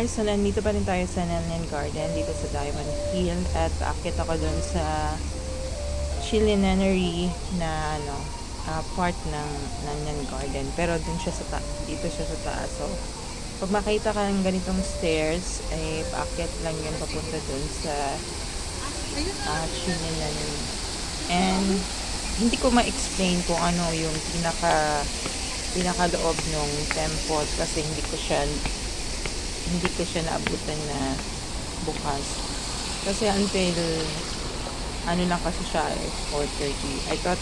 guys, so nandito pa rin tayo sa Nanyang Garden dito sa Diamond Hill at aakit ako dun sa Chilinenery na part ng Nanyang Garden, pero dun siya dito siya sa taas. So pag makita ka ng ganitong stairs ay paakyat lang yun papunta dun sa Chilinenery. And hindi ko ma-explain kung ano yung pinakaloob ng temple kasi hindi ko siya naabutan na bukas. Kasi until ano lang kasi siya 4:30. I thought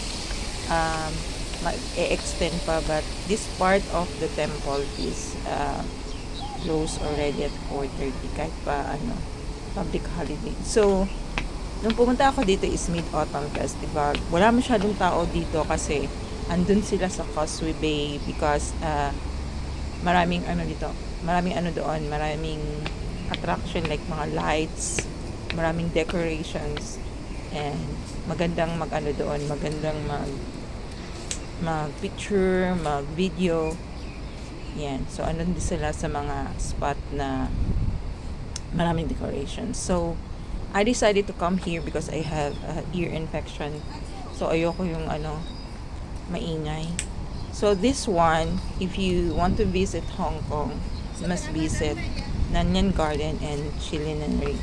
mag-e-extend pa, but this part of the temple is closed already at 4:30 kahit pa public holiday. So nung pumunta ako dito is Mid-Autumn Festival. Wala masyadong tao dito kasi andun sila sa Causeway Bay because maraming doon, maraming attraction like mga lights, maraming decorations, and magandang doon, magandang mag-picture, mag-video. Yan. So, andun din sila sa mga spot na maraming decorations. So, I decided to come here because I have ear infection. So, ayoko yung maingay. So, this one, if you want to visit Hong Kong, must visit Nanyang Garden and Chilinenery.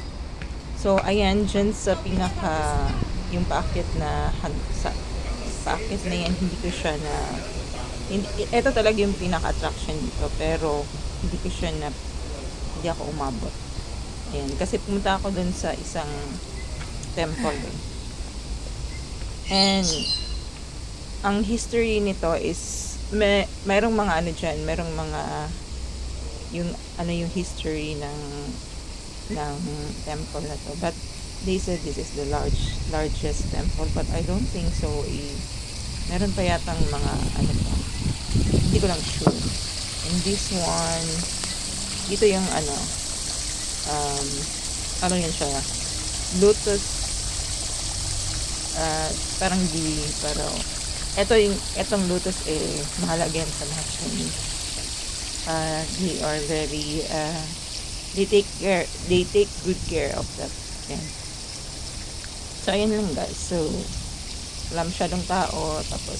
So, ayan, dyan sa yung paakyat na yan, hindi ko siya ito talaga yung pinaka-attraction dito, pero hindi ako umabot. Ayan, kasi pumunta ako dun sa isang temple dun. And, ang history nito is, mayroong mga dyan, mayroong mga, yung history ng temple na to. But, they said this is the largest temple, but I don't think so. Meron pa yatang mga, hindi ko lang sure. And this one, dito yung yan siya, lotus, parang pero etong lotus mahalaga sa lahat Chinese. They are very they take good care of that. Yan. So ayan lang guys. So wala masyadong tao, tapos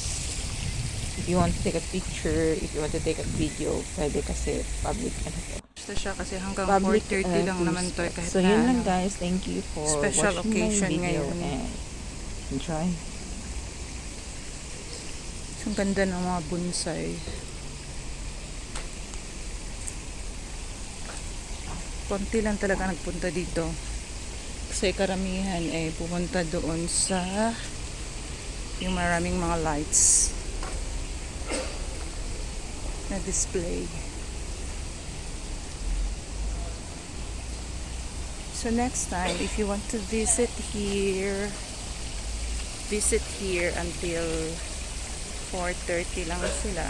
if you want to take a picture, if you want to take a video, pwede kasi public to. Basta siya kasi hanggang 4:30 lang naman to kahit so yun lang guys. Thank you for special watching occasion my video ngayon. and enjoy. Ang ganda ng mga bonsai. Konti lang talaga nagpunta dito. Kasi karamihan pupunta doon sa yung maraming mga lights na display. So next time, if you want to visit here until 4:30 lang sila.